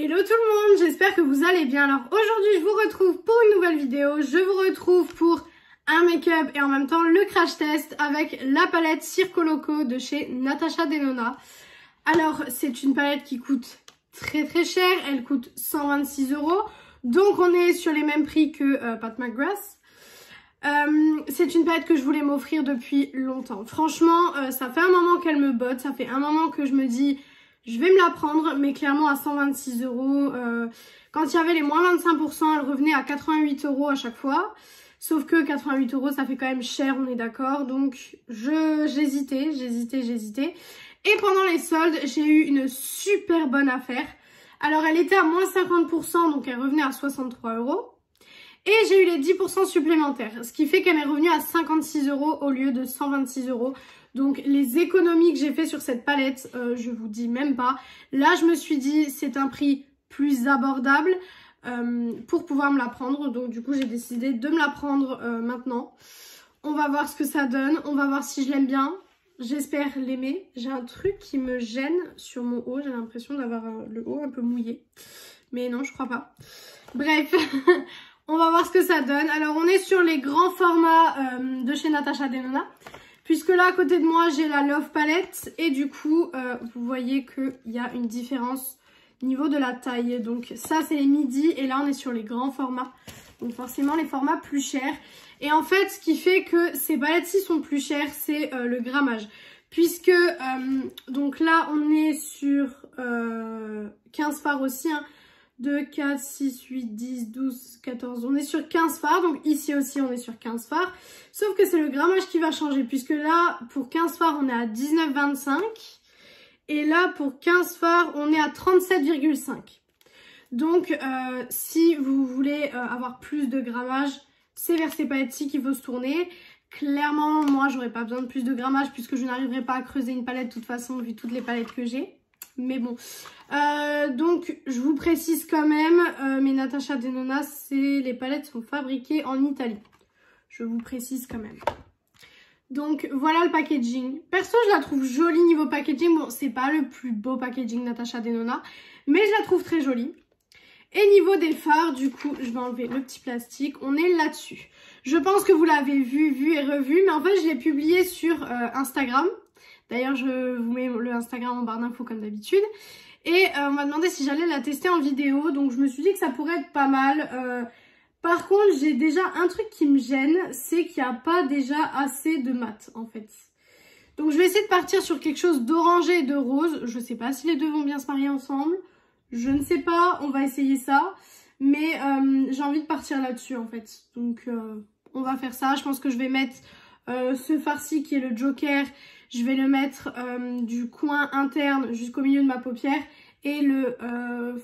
Hello tout le monde, j'espère que vous allez bien. Alors aujourd'hui je vous retrouve pour une nouvelle vidéo. Je vous retrouve pour un make-up et en même temps le crash test avec la palette Circo Loco de chez Natasha Denona. Alors c'est une palette qui coûte très cher, elle coûte 126 €. Donc on est sur les mêmes prix que Pat McGrath. C'est une palette que je voulais m'offrir depuis longtemps. Franchement, ça fait un moment qu'elle me botte, ça fait un moment que je me dis... Je vais me la prendre, mais clairement à 126 €. Quand il y avait les moins 25%, elle revenait à 88 € à chaque fois. Sauf que 88 €, ça fait quand même cher, on est d'accord. Donc j'hésitais. Et pendant les soldes, j'ai eu une super bonne affaire. Alors elle était à moins 50%, donc elle revenait à 63 €. Et j'ai eu les 10% supplémentaires, ce qui fait qu'elle est revenue à 56 € au lieu de 126 €. Donc les économies que j'ai fait sur cette palette, je vous dis même pas. Là je me suis dit c'est un prix plus abordable pour pouvoir me la prendre. Donc du coup j'ai décidé de me la prendre maintenant. On va voir ce que ça donne, on va voir si je l'aime bien. J'espère l'aimer. J'ai un truc qui me gêne sur mon haut, j'ai l'impression d'avoir le haut un peu mouillé. Mais non je crois pas. Bref, on va voir ce que ça donne. Alors on est sur les grands formats de chez Natasha Denona. Puisque là, à côté de moi, j'ai la Love Palette. Et du coup, vous voyez qu'il y a une différence au niveau de la taille. Donc ça, c'est les midi. Et là, on est sur les grands formats. Donc forcément, les formats plus chers. Et en fait, ce qui fait que ces palettes-ci sont plus chères, c'est le grammage. Puisque, donc là, on est sur 15 fards aussi. Hein. 2, 4, 6, 8, 10, 12, 14, on est sur 15 fards, donc ici aussi on est sur 15 fards, sauf que c'est le grammage qui va changer, puisque là pour 15 fards on est à 19,25 et là pour 15 fards on est à 37,5. Donc si vous voulez avoir plus de grammage, c'est vers ces palettes-ci qu'il faut se tourner. Clairement moi j'aurais pas besoin de plus de grammage puisque je n'arriverai pas à creuser une palette de toute façon vu toutes les palettes que j'ai. Mais bon, donc je vous précise quand même, mes Natasha Denona, les palettes sont fabriquées en Italie. Je vous précise quand même. Donc voilà le packaging. Perso, je la trouve jolie niveau packaging. Bon, c'est pas le plus beau packaging Natasha Denona, mais je la trouve très jolie. Et niveau des fards, du coup, je vais enlever le petit plastique. On est là-dessus. Je pense que vous l'avez vu et revu, mais en fait, je l'ai publié sur Instagram. D'ailleurs, je vous mets le Instagram en barre d'infos comme d'habitude. Et on m'a demandé si j'allais la tester en vidéo. Donc, je me suis dit que ça pourrait être pas mal. Par contre, j'ai déjà un truc qui me gêne. C'est qu'il n'y a pas déjà assez de mat, en fait. Donc, je vais essayer de partir sur quelque chose d'orangé et de rose. Je ne sais pas si les deux vont bien se marier ensemble. Je ne sais pas. On va essayer ça. Mais j'ai envie de partir là-dessus, en fait. Donc, on va faire ça. Je pense que je vais mettre ce fard-ci qui est le Joker. Je vais le mettre du coin interne jusqu'au milieu de ma paupière. Et le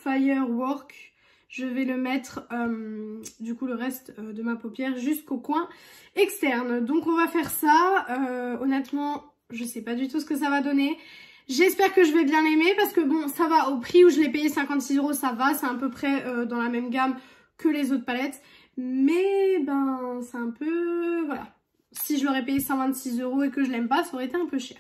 Firework, je vais le mettre du coup le reste de ma paupière jusqu'au coin externe. Donc on va faire ça. Honnêtement, je sais pas du tout ce que ça va donner. J'espère que je vais bien l'aimer parce que bon, ça va au prix où je l'ai payé 56 €, ça va. C'est à peu près dans la même gamme que les autres palettes. Mais ben, c'est un peu... voilà. Si je l'aurais payé 126 € et que je l'aime pas, ça aurait été un peu cher.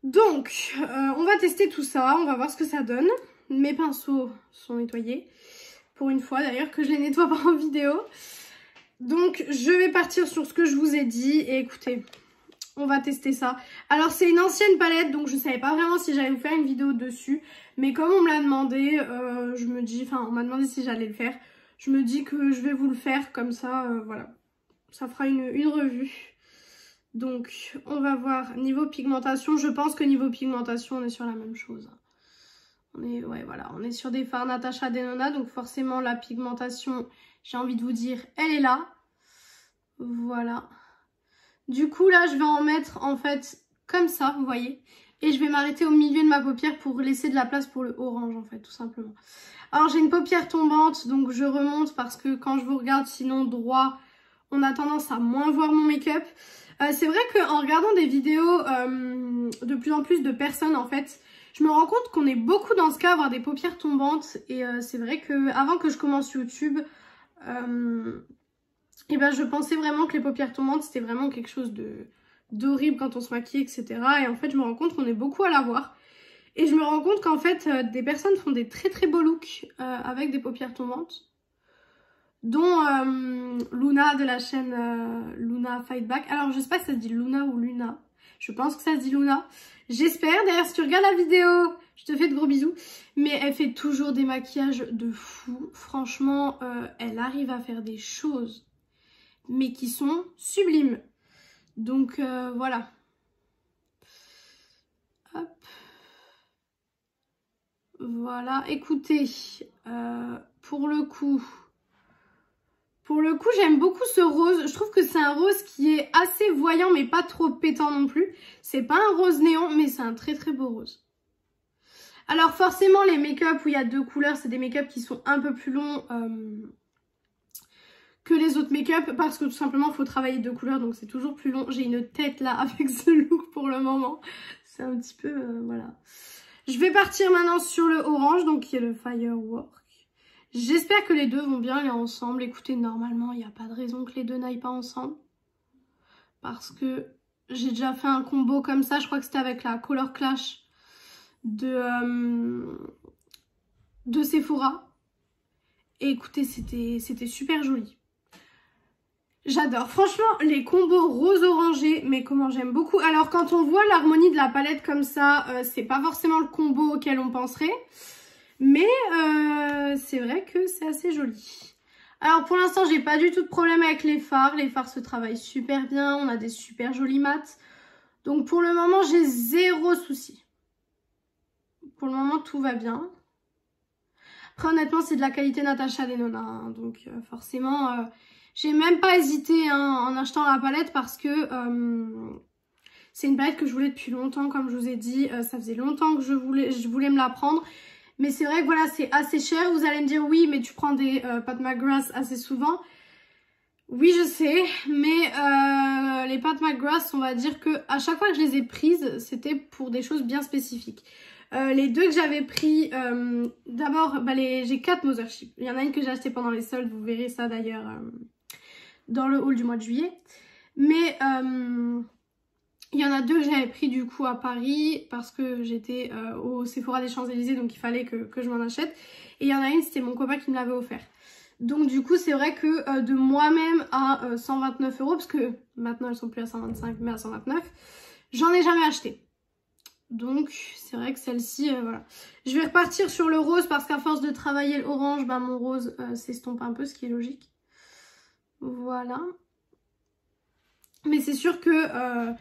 Donc, on va tester tout ça. On va voir ce que ça donne. Mes pinceaux sont nettoyés. Pour une fois d'ailleurs que je les nettoie pas en vidéo. Donc, je vais partir sur ce que je vous ai dit. Et écoutez, on va tester ça. Alors, c'est une ancienne palette. Donc, je savais pas vraiment si j'allais vous faire une vidéo dessus. Mais comme on me l'a demandé, je me dis... Enfin, on m'a demandé si j'allais le faire. Je me dis que je vais vous le faire comme ça. Voilà. Ça fera une revue. Donc, on va voir niveau pigmentation. Je pense que niveau pigmentation, on est sur la même chose. Ouais, voilà, on est sur des fards Natasha Denona. Donc, forcément, la pigmentation, j'ai envie de vous dire, elle est là. Voilà. Du coup, là, je vais en mettre, en fait, comme ça, vous voyez. Et je vais m'arrêter au milieu de ma paupière pour laisser de la place pour le orange, en fait, tout simplement. Alors, j'ai une paupière tombante, donc je remonte parce que quand je vous regarde, sinon droit... on a tendance à moins voir mon make-up. C'est vrai qu'en regardant des vidéos de plus en plus de personnes, en fait, je me rends compte qu'on est beaucoup dans ce cas à avoir des paupières tombantes. Et c'est vrai que avant que je commence YouTube, et ben, je pensais vraiment que les paupières tombantes, c'était vraiment quelque chose d'horrible quand on se maquille, etc. Et en fait, je me rends compte qu'on est beaucoup à l'avoir. Et je me rends compte qu'en fait, des personnes font des très très beaux looks avec des paupières tombantes. Dont Luna de la chaîne Luna Fight Back. Alors je sais pas si ça se dit Luna ou Luna. Je pense que ça se dit Luna. J'espère. D'ailleurs si tu regardes la vidéo, je te fais de gros bisous. Mais elle fait toujours des maquillages de fou. Franchement, elle arrive à faire des choses. Mais qui sont sublimes. Donc voilà. Hop. Voilà. Écoutez. Pour le coup, j'aime beaucoup ce rose. Je trouve que c'est un rose qui est assez voyant, mais pas trop pétant non plus. C'est pas un rose néon, mais c'est un très très beau rose. Alors forcément, les make-up où il y a 2 couleurs, c'est des make-up qui sont un peu plus longs que les autres make-up. Parce que tout simplement, il faut travailler 2 couleurs, donc c'est toujours plus long. J'ai une tête là avec ce look pour le moment. C'est un petit peu... voilà. Je vais partir maintenant sur le orange, donc qui est le Firework. J'espère que les deux vont bien aller ensemble. Écoutez, normalement, il n'y a pas de raison que les deux n'aillent pas ensemble. Parce que j'ai déjà fait un combo comme ça. Je crois que c'était avec la Color Clash de Sephora. Et écoutez, c'était super joli. J'adore. Franchement, les combos rose-orangé, mais comment j'aime beaucoup. Alors, quand on voit l'harmonie de la palette comme ça, c'est pas forcément le combo auquel on penserait. Mais c'est vrai que c'est assez joli. Alors pour l'instant, j'ai pas du tout de problème avec les fards. Les fards se travaillent super bien. On a des super jolis mats. Donc pour le moment, j'ai 0 souci. Pour le moment, tout va bien. Après, honnêtement, c'est de la qualité Natasha Denona. Hein, donc forcément, j'ai même pas hésité en achetant la palette parce que c'est une palette que je voulais depuis longtemps. Comme je vous ai dit, ça faisait longtemps que je voulais me la prendre. Mais c'est vrai que voilà, c'est assez cher. Vous allez me dire, oui, mais tu prends des Pat McGrath assez souvent. Oui, je sais, mais les Pat McGrath, on va dire que à chaque fois que je les ai prises, c'était pour des choses bien spécifiques. Les 2 que j'avais pris, d'abord, bah, j'ai 4 Mothership. Il y en a une que j'ai achetée pendant les soldes, vous verrez ça d'ailleurs dans le haul du mois de juillet. Mais... il y en a 2 que j'avais pris du coup à Paris parce que j'étais au Sephora des Champs-Élysées, donc il fallait que je m'en achète. Et il y en a une, c'était mon copain qui me l'avait offert. Donc du coup c'est vrai que de moi-même à 129 €, parce que maintenant elles sont plus à 125 mais à 129, j'en ai jamais acheté. Donc c'est vrai que celle-ci, voilà. Je vais repartir sur le rose parce qu'à force de travailler l'orange, bah, mon rose s'estompe un peu, ce qui est logique. Voilà. Mais c'est sûr que...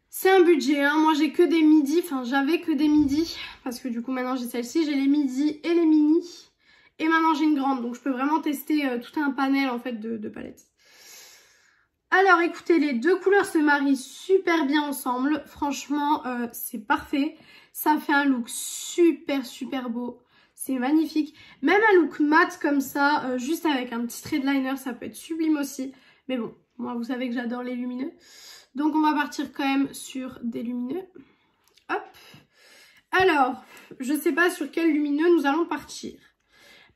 c'est un budget, hein. Moi j'ai que des midis, enfin j'avais que des midis, parce que du coup maintenant j'ai celle-ci, j'ai les midis et les mini, et maintenant j'ai une grande, donc je peux vraiment tester tout un panel en fait de palettes. Alors écoutez, les 2 couleurs se marient super bien ensemble, franchement c'est parfait, ça fait un look super super beau, c'est magnifique. Même un look mat comme ça, juste avec un petit trait de liner, ça peut être sublime aussi, mais bon, moi vous savez que j'adore les lumineux. Donc on va partir quand même sur des lumineux. Hop. Alors, je sais pas sur quel lumineux nous allons partir.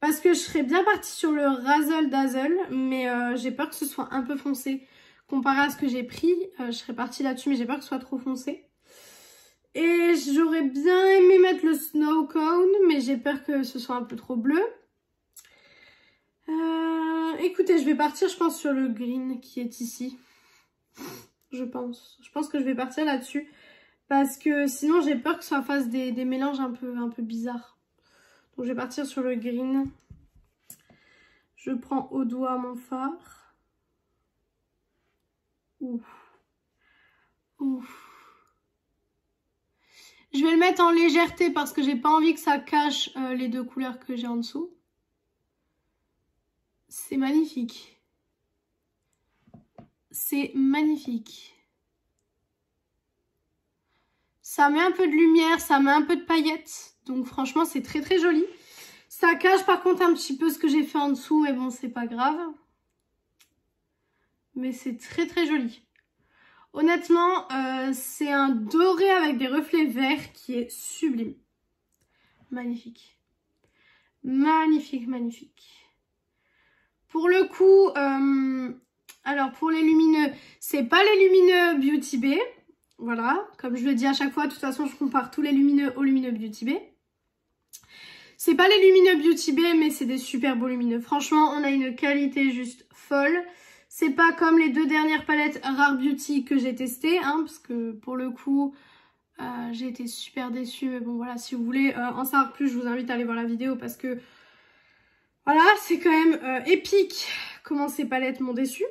Parce que je serais bien partie sur le Razzle Dazzle. Mais j'ai peur que ce soit un peu foncé. Comparé à ce que j'ai pris, je serais partie là-dessus. Mais j'ai peur que ce soit trop foncé. Et j'aurais bien aimé mettre le Snow Cone. Mais j'ai peur que ce soit un peu trop bleu. Écoutez, je vais partir je pense sur le green qui est ici. Je pense que je vais partir là-dessus parce que sinon j'ai peur que ça fasse des mélanges un peu bizarres. Donc je vais partir sur le green. Je prends au doigt mon fard. Ouf. Ouf. Je vais le mettre en légèreté parce que j'ai pas envie que ça cache les 2 couleurs que j'ai en dessous. C'est magnifique. C'est magnifique. Ça met un peu de lumière, ça met un peu de paillettes. Donc franchement, c'est très très joli. Ça cache par contre un petit peu ce que j'ai fait en dessous. Mais bon, c'est pas grave. Mais c'est très très joli. Honnêtement, c'est un doré avec des reflets verts qui est sublime. Magnifique. Magnifique, magnifique. Pour le coup... alors pour les lumineux, c'est pas les lumineux Beauty Bay, Voilà, comme je le dis à chaque fois, de toute façon je compare tous les lumineux aux lumineux Beauty Bay. C'est pas les lumineux Beauty Bay, mais c'est des super beaux lumineux. Franchement, on a une qualité juste folle. C'est pas comme les 2 dernières palettes Rare Beauty que j'ai testées, hein, parce que pour le coup, j'ai été super déçue. Mais bon, voilà, si vous voulez en savoir plus, je vous invite à aller voir la vidéo parce que, voilà, c'est quand même épique comment ces palettes m'ont déçue.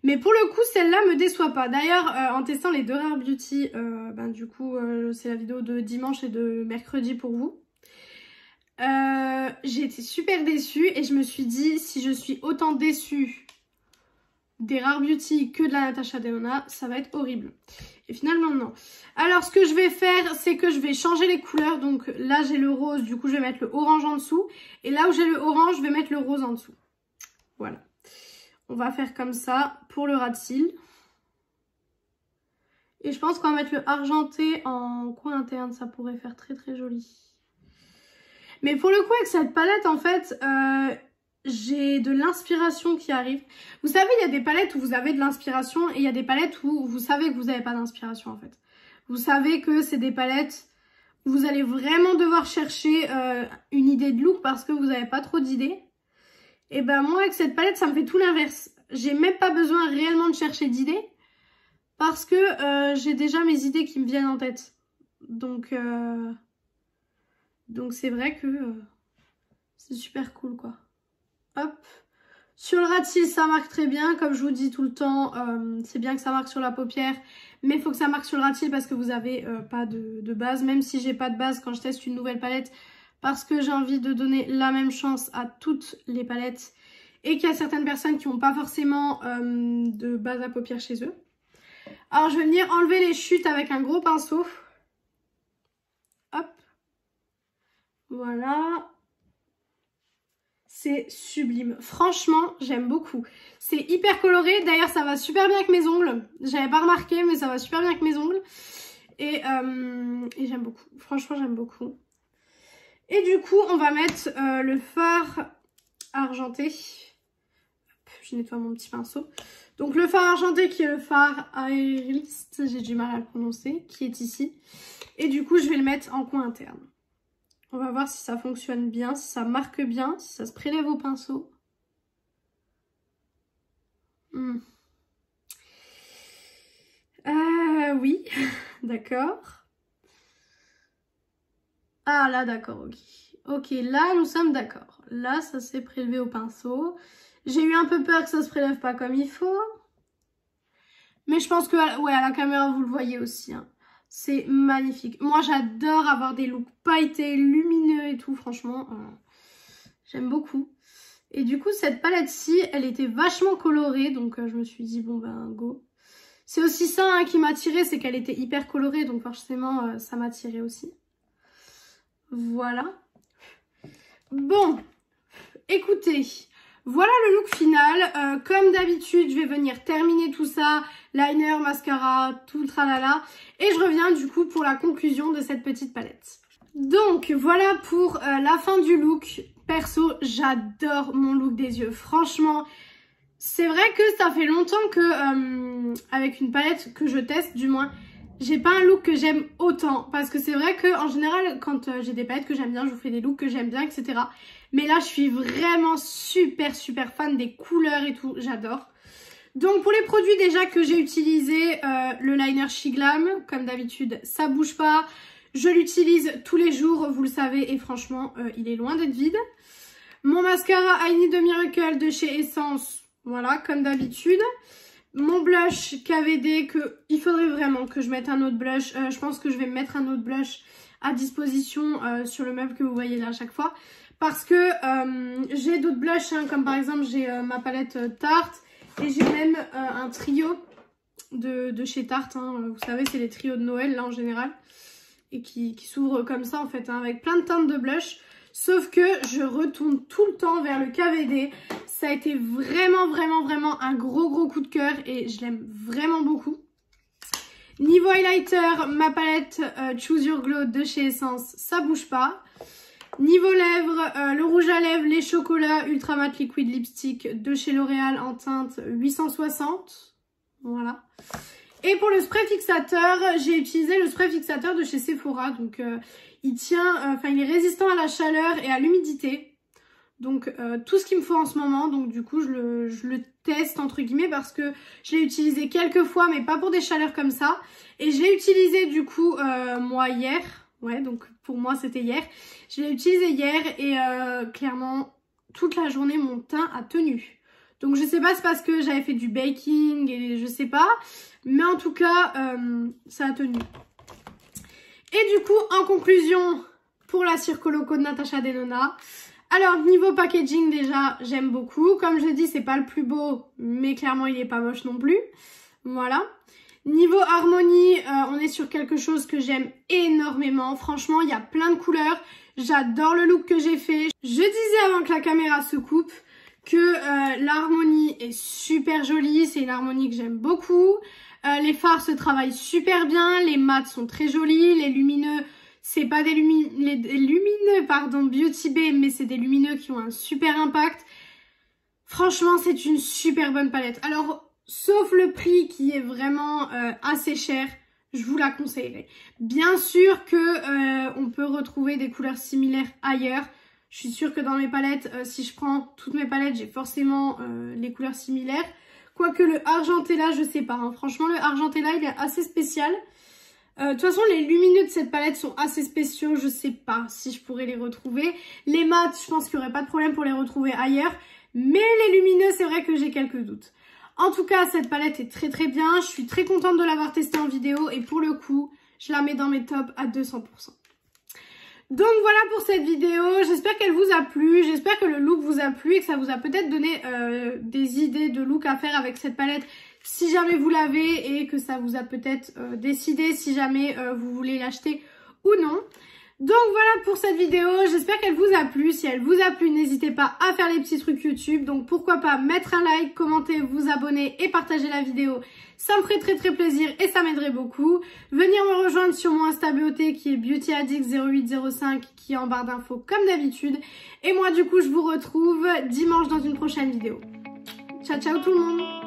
Mais pour le coup, celle-là me déçoit pas. D'ailleurs, en testant les 2 Rare Beauty, du coup, c'est la vidéo de dimanche et de mercredi pour vous. J'ai été super déçue et je me suis dit, si je suis autant déçue des Rare Beauty que de la Natasha Denona, ça va être horrible. Et finalement, non. Alors, ce que je vais faire, c'est que je vais changer les couleurs. Donc là, j'ai le rose, du coup, je vais mettre le orange en dessous. Et là où j'ai le orange, je vais mettre le rose en dessous. Voilà. On va faire comme ça pour le ras de cils. Et je pense qu'on va mettre le argenté en coin interne. Ça pourrait faire très très joli. Mais pour le coup, avec cette palette, en fait, j'ai de l'inspiration qui arrive. Vous savez, il y a des palettes où vous avez de l'inspiration et il y a des palettes où vous savez que vous n'avez pas d'inspiration, en fait. Vous savez que c'est des palettes où vous allez vraiment devoir chercher une idée de look parce que vous n'avez pas trop d'idées. Et ben moi, avec cette palette, ça me fait tout l'inverse. J'ai même pas besoin réellement de chercher d'idées parce que j'ai déjà mes idées qui me viennent en tête. Donc c'est vrai que c'est super cool, quoi. Hop. Sur le ras de cils, ça marque très bien. Comme je vous dis tout le temps, c'est bien que ça marque sur la paupière. Mais il faut que ça marque sur le ras de cils parce que vous n'avez pas de base. Même si j'ai pas de base quand je teste une nouvelle palette. Parce que j'ai envie de donner la même chance à toutes les palettes. Et qu'il y a certaines personnes qui n'ont pas forcément de base à paupières chez eux. Alors je vais venir enlever les chutes avec un gros pinceau. Hop. Voilà. C'est sublime. Franchement, j'aime beaucoup. C'est hyper coloré. D'ailleurs, ça va super bien avec mes ongles. J'avais pas remarqué, mais ça va super bien avec mes ongles. Et j'aime beaucoup. Franchement, j'aime beaucoup. Et du coup, on va mettre le fard argenté. Hop, je nettoie mon petit pinceau. Donc, le fard argenté qui est le fard Airlist. J'ai du mal à le prononcer. Qui est ici. Et du coup, je vais le mettre en coin interne. On va voir si ça fonctionne bien, si ça marque bien, si ça se prélève au pinceau. Oui, d'accord. Ah là, d'accord, ok. Ok, là, nous sommes d'accord. Là, ça s'est prélevé au pinceau. J'ai eu un peu peur que ça se prélève pas comme il faut. Mais je pense que, ouais, à la caméra, vous le voyez aussi, hein. C'est magnifique. Moi, j'adore avoir des looks pailletés, lumineux et tout. Franchement, j'aime beaucoup. Et du coup, cette palette-ci, elle était vachement colorée. Donc, je me suis dit, bon, ben, go. C'est aussi ça hein, qui m'a attirée. C'est qu'elle était hyper colorée. Donc, forcément, ça m'a attirée aussi. Voilà. Bon. Écoutez. Voilà le look final. Comme d'habitude, je vais venir terminer tout ça. Liner, mascara, tout le tralala. Et je reviens du coup pour la conclusion de cette petite palette. Donc voilà pour la fin du look. Perso, j'adore mon look des yeux. Franchement, c'est vrai que ça fait longtemps que, avec une palette que je teste du moins, j'ai pas un look que j'aime autant. Parce que c'est vrai que en général, quand j'ai des palettes que j'aime bien, je vous fais des looks que j'aime bien, etc. Mais là, je suis vraiment super fan des couleurs et tout. J'adore. Donc pour les produits déjà que j'ai utilisé, le liner Shiglam, comme d'habitude, ça bouge pas. Je l'utilise tous les jours, vous le savez, et franchement, il est loin d'être vide. Mon mascara I Need a Miracle de chez Essence, voilà, comme d'habitude. Mon blush KVD, il faudrait vraiment que je mette un autre blush. Je pense que je vais mettre un autre blush à disposition sur le meuble que vous voyez là à chaque fois. Parce que j'ai d'autres blushs, hein, comme par exemple j'ai ma palette Tarte. Et j'ai même un trio de chez Tarte, hein. Vous savez c'est les trios de Noël là en général. Et qui s'ouvrent comme ça en fait, hein, avec plein de teintes de blush. Sauf que je retourne tout le temps vers le KVD. Ça a été vraiment un gros coup de cœur et je l'aime vraiment beaucoup. Niveau highlighter, ma palette Choose Your Glow de chez Essence, ça bouge pas. Niveau lèvres, le rouge à lèvres, les chocolats Ultra Matte Liquid Lipstick de chez L'Oréal en teinte 860. Voilà. Et pour le spray fixateur, j'ai utilisé le spray fixateur de chez Sephora. Donc il tient, il est résistant à la chaleur et à l'humidité. Donc tout ce qu'il me faut en ce moment. Donc du coup je le teste entre guillemets parce que je l'ai utilisé quelques fois mais pas pour des chaleurs comme ça. Et je l'ai utilisé du coup moi hier. Ouais, donc pour moi c'était hier. Je l'ai utilisé hier et clairement toute la journée mon teint a tenu. Donc je sais pas, c'est parce que j'avais fait du baking et je sais pas. Mais en tout cas, ça a tenu. Et du coup, en conclusion, pour la Circoloco de Natasha Denona. Alors, niveau packaging déjà, j'aime beaucoup. Comme je dis, c'est pas le plus beau, mais clairement il est pas moche non plus. Voilà. Niveau harmonie, on est sur quelque chose que j'aime énormément. Franchement, il y a plein de couleurs. J'adore le look que j'ai fait. Je disais avant que la caméra se coupe que l'harmonie est super jolie. C'est une harmonie que j'aime beaucoup. Les fards se travaillent super bien. Les mats sont très jolis. Les lumineux, c'est pas des lumineux Beauty Bay, mais c'est des lumineux qui ont un super impact. Franchement, c'est une super bonne palette. Alors, sauf le prix qui est vraiment assez cher, je vous la conseillerais. Bien sûr que on peut retrouver des couleurs similaires ailleurs. Je suis sûre que dans mes palettes, si je prends toutes mes palettes, j'ai forcément les couleurs similaires. Quoique le argenté là, je sais pas. Hein. Franchement, le argenté là, il est assez spécial. De toute façon, les lumineux de cette palette sont assez spéciaux. Je sais pas si je pourrais les retrouver. Les mats, je pense qu'il n'y aurait pas de problème pour les retrouver ailleurs. Mais les lumineux, c'est vrai que j'ai quelques doutes. En tout cas, cette palette est très très bien. Je suis très contente de l'avoir testée en vidéo. Et pour le coup, je la mets dans mes tops à 200%. Donc voilà pour cette vidéo. J'espère qu'elle vous a plu. J'espère que le look vous a plu et que ça vous a peut-être donné des idées de look à faire avec cette palette. Si jamais vous l'avez et que ça vous a peut-être décidé si jamais vous voulez l'acheter ou non. Donc voilà pour cette vidéo, j'espère qu'elle vous a plu. Si elle vous a plu, n'hésitez pas à faire les petits trucs YouTube. Donc pourquoi pas mettre un like, commenter, vous abonner et partager la vidéo. Ça me ferait très très plaisir et ça m'aiderait beaucoup. Venir me rejoindre sur mon Insta BOT qui est BeautyAddict0805 qui est en barre d'infos comme d'habitude. Et moi du coup je vous retrouve dimanche dans une prochaine vidéo. Ciao ciao tout le monde!